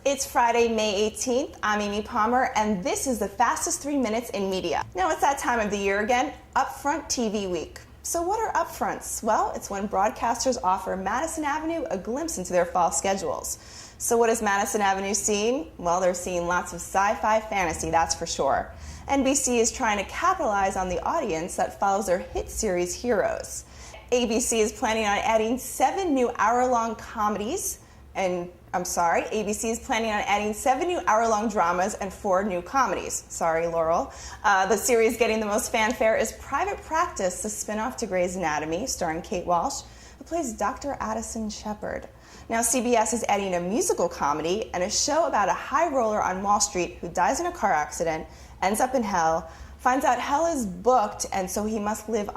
It's Friday, May 18th. I'm Amy Palmer, and this is the fastest 3 minutes in media. Now it's that time of the year again, Upfront TV Week. So what are upfronts? Well, it's when broadcasters offer Madison Avenue a glimpse into their fall schedules. So what is Madison Avenue seeing? Well, they're seeing lots of sci-fi fantasy, that's for sure. NBC is trying to capitalize on the audience that follows their hit series Heroes. ABC is planning on adding 7 new hour-long comedies, ABC is planning on adding 7 new hour-long dramas and 4 new comedies. Sorry, Laurel. The series getting the most fanfare is Private Practice, the spin-off to Grey's Anatomy, starring Kate Walsh, who plays Dr. Addison Shepard. Now, CBS is adding a musical comedy and a show about a high roller on Wall Street who dies in a car accident, ends up in hell, finds out hell is booked, and so he must live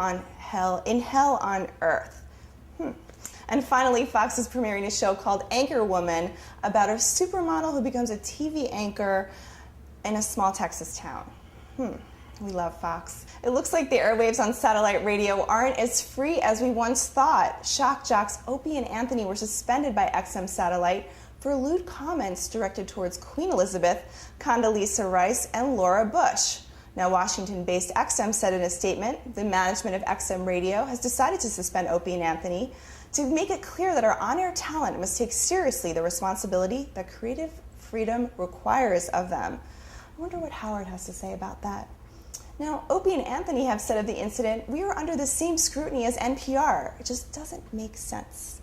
in hell on Earth. And finally, Fox is premiering a show called Anchor Woman about a supermodel who becomes a TV anchor in a small Texas town. We love Fox. It looks like the airwaves on satellite radio aren't as free as we once thought. Shock jocks Opie and Anthony were suspended by XM Satellite for lewd comments directed towards Queen Elizabeth, Condoleezza Rice, and Laura Bush. Now, Washington-based XM said in a statement, the management of XM Radio has decided to suspend Opie and Anthony to make it clear that our on-air talent must take seriously the responsibility that creative freedom requires of them. I wonder what Howard has to say about that. Now, Opie and Anthony have said of the incident, we are under the same scrutiny as NPR. It just doesn't make sense.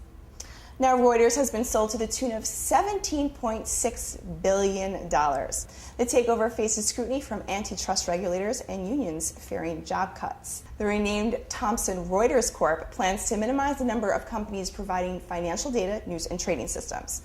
Now, Reuters has been sold to the tune of $17.6 billion. The takeover faces scrutiny from antitrust regulators and unions fearing job cuts. The renamed Thomson Reuters Corp plans to minimize the number of companies providing financial data, news, and trading systems.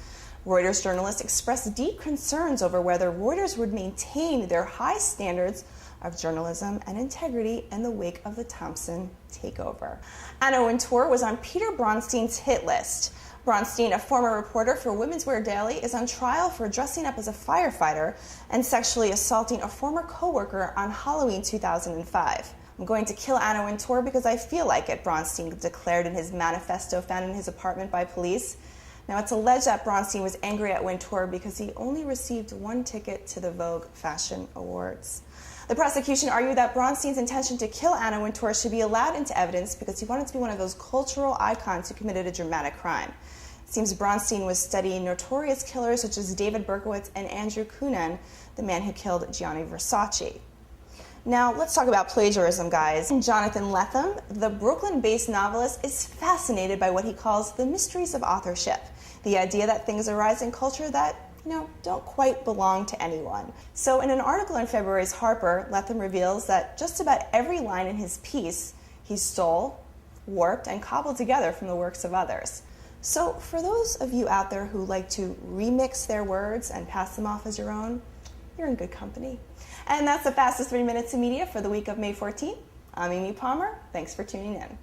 Reuters journalists expressed deep concerns over whether Reuters would maintain their high standards of journalism and integrity in the wake of the Thomson takeover. Anna Wintour was on Peter Bronstein's hit list. Bronstein, a former reporter for Women's Wear Daily, is on trial for dressing up as a firefighter and sexually assaulting a former coworker on Halloween 2005. I'm going to kill Anna Wintour because I feel like it, Bronstein declared in his manifesto found in his apartment by police. Now, it's alleged that Bronstein was angry at Wintour because he only received 1 ticket to the Vogue Fashion Awards. The prosecution argued that Bronstein's intention to kill Anna Wintour should be allowed into evidence because he wanted to be one of those cultural icons who committed a dramatic crime. It seems Bronstein was studying notorious killers such as David Berkowitz and Andrew Cunanan, the man who killed Gianni Versace. Now, let's talk about plagiarism, guys. Jonathan Lethem, the Brooklyn-based novelist, is fascinated by what he calls the mysteries of authorship, the idea that things arise in culture that don't quite belong to anyone. So in an article in February's Harper, Lethem reveals that just about every line in his piece he stole, warped, and cobbled together from the works of others. So for those of you out there who like to remix their words and pass them off as your own, you're in good company. And that's the fastest 3 minutes in media for the week of May 14th. I'm Amy Palmer. Thanks for tuning in.